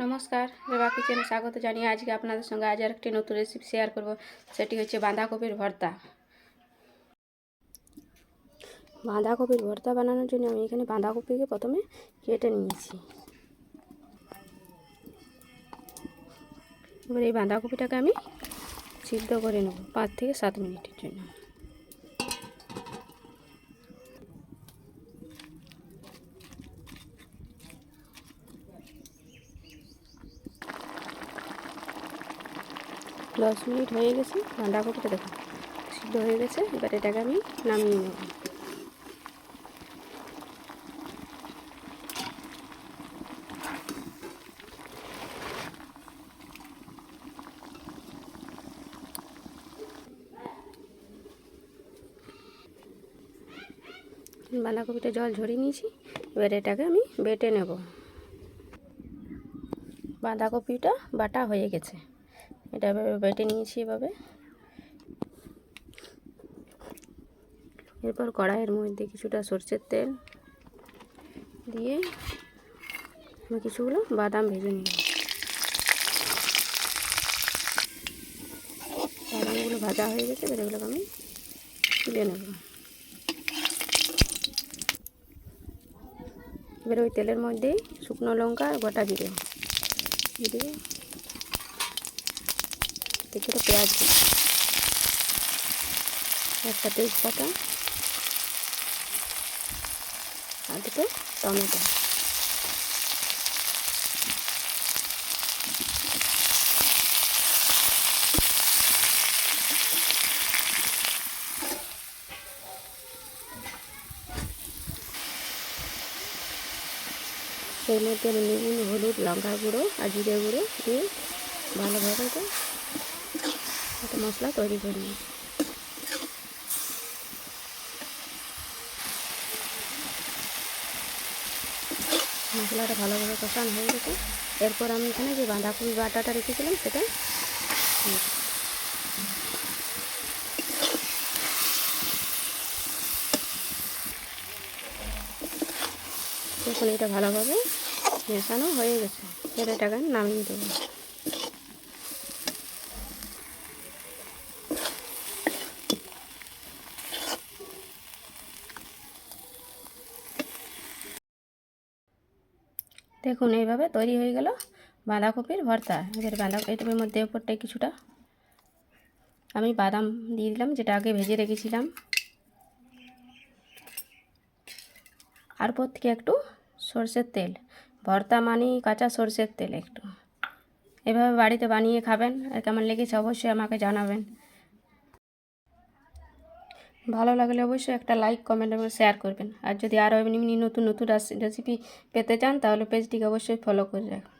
নমস্কার, রেবা কিচেনে স্বাগত জানিয়ে আজকে আপনাদের সঙ্গে আজ আরেকটি নতুন রেসিপি শেয়ার করব। সেটি হচ্ছে বাঁধাকপির ভর্তা। বাঁধাকপির ভর্তা বানানোর জন্য আমি এখানে বাঁধাকপিকে প্রথমে কেটে নিয়েছি। এবার এই বাঁধাকপিটাকে আমি সিদ্ধ করে নেব 5 থেকে 7 মিনিটের জন্য। দশ মিনিট হয়ে গেছে, বাঁধাকপিটা দেখুন সিদ্ধ হয়ে গেছে। এবার এটাকে আমি নামিয়ে নেব। বাঁধাকপিটা জল ঝরিয়ে নিয়েছি, এবার এটাকে আমি বেটে নেব। বাঁধাকপিটা বাটা হয়ে গেছে, এটা বেটে নিয়েছি এভাবে। এরপর কড়াইয়ের মধ্যে কিছুটা সরষের তেল দিয়ে আমি কিছুগুলো বাদাম ভেজে নিব। বাদামগুলো ভাজা হয়ে গেছে, এবার এগুলোকে আমি তুলে নেব। এবার ওই তেলের মধ্যে শুকনো লঙ্কা আর গোটা জিরে দিয়ে দেবো, কিছুটা পেঁয়াজ দিই, একটা তেজপাতা আর দুটো টমেটো। এর মধ্যে আমি নুন, হলুদ, লঙ্কার গুঁড়ো আর জিরে গুঁড়ো দিয়ে ভালোভাবে একটা মশলা তৈরি করে নিই। মশলাটা ভালোভাবে কষানো হয়ে গেছে। এরপর আমি এখানে যে বাঁধাকপি বাটাটা রেখেছিলাম সেটা দেখুন, এটা ভালোভাবে মেশানো হয়ে গেছে। এবার এটাকে নামিয়ে দেবো। দেখুন এইভাবে তৈরি হয়ে গেল বাঁধাকপির ভর্তা। এবার এটার মধ্যে ওপরটায় কিছুটা আমি বাদাম দিয়ে দিলাম, যেটা আগে ভেজে রেখেছিলাম। আর উপর থেকে একটু সরষের তেল, ভর্তা মানেই কাঁচা সরষের তেল একটু। এভাবে বাড়িতে বানিয়ে খাবেন, আর কেমন লেগেছে অবশ্যই আমাকে জানাবেন। ভালো লাগলে অবশ্যই একটা লাইক, কমেন্ট এবং শেয়ার করবেন। আর যদি আরও এমনি নতুন নতুন রেসিপি পেতে চান তাহলে পেজটিকে অবশ্যই ফলো করে রাখবেন।